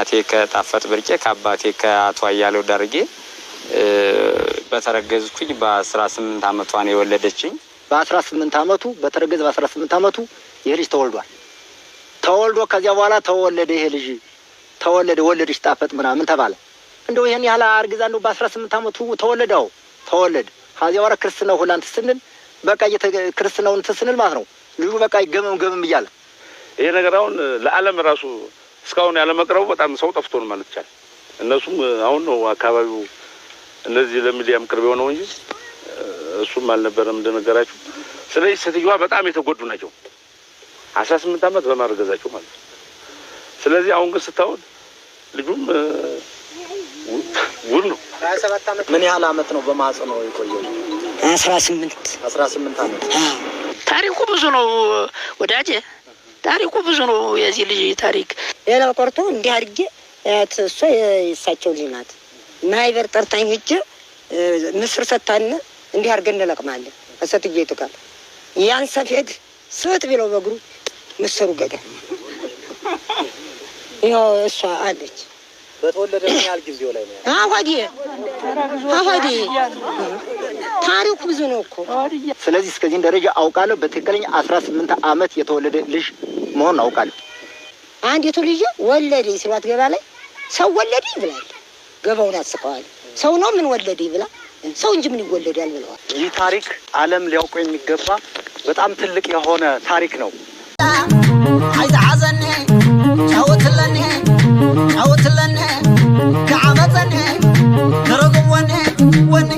ከእናቴ ከጣፈጥ ብርቄ ከአባቴ ከአቶ አያሌው ዳርጌ በተረገዝኩኝ በ18 አመቷ ነው የወለደችኝ። በ18 አመቱ በተረገዘ በ18 አመቱ ይሄ ልጅ ተወልዶ ከዚያ በኋላ ተወለደ። ይሄ ልጅ ወለደች ጣፈጥ ምናምን ተባለ። እንደው ይሄን ያህል አርግዛ እንደው በ18 አመቱ ተወለደ። ከዚያ በኋላ ክርስትናው ሁላንት ስንል በቃ ክርስትናውን ተስንል ማለት ነው ልጁ በቃ ገመም እያለ ይሄ ነገር አሁን ለዓለም ራሱ እስካሁን ያለ መቅረቡ በጣም ሰው ጠፍቶ ነው ማለት ይቻላል። እነሱም አሁን ነው አካባቢው እነዚህ ለሚዲያም ቅርብ የሆነው እንጂ እሱም አልነበረም እንደነገራችሁ። ስለዚህ ሴትዮዋ በጣም የተጎዱ ናቸው 18 አመት በማርገዛቸው ማለት ነው። ስለዚህ አሁን ግን ስታውል ልጁም ውል ነው 27 አመት ምን ያህል አመት ነው በማህፀኑ የቆየው? 18 አመት። ታሪኩ ብዙ ነው ወዳጄ፣ ታሪኩ ብዙ ነው የዚህ ልጅ ታሪክ። ሌላ ቆርጦ እንዲህ አድርጌ እሷ የእሳቸው ልጅ ናት። ማይበር ጠርታኝ ሂጅ ምስር ሰታን እንዲህ አድርገን እንለቅማለን እሰትዬቱ ጋር ያን ሰፌድ ስጥ ቢለው በእግሩ ምስሩ ገደ። ይኸው እሷ አለች በተወለደ ምን ያህል ጊዜው ላይ ነው? አዋዲ ታሪኩ ብዙ ነው እኮ። ስለዚህ እስከዚህ ደረጃ አውቃለሁ። በትክክለኛ 18 አመት የተወለደ ልጅ መሆን አውቃለሁ። አንዲቱ ልጅ ወለደ ሲሏት ገባ ላይ ሰው ወለደ ይብላል። ገባውን አስቀዋል። ሰው ነው ምን ወለደ ይብላ ሰው እንጂ ምን ይወለዳል ብለዋል። ይህ ታሪክ ዓለም ሊያውቀው የሚገባ በጣም ትልቅ የሆነ ታሪክ ነው። አይዛዘነ ጫወትለነ ከዓመፀነ ተረጉም ወኔ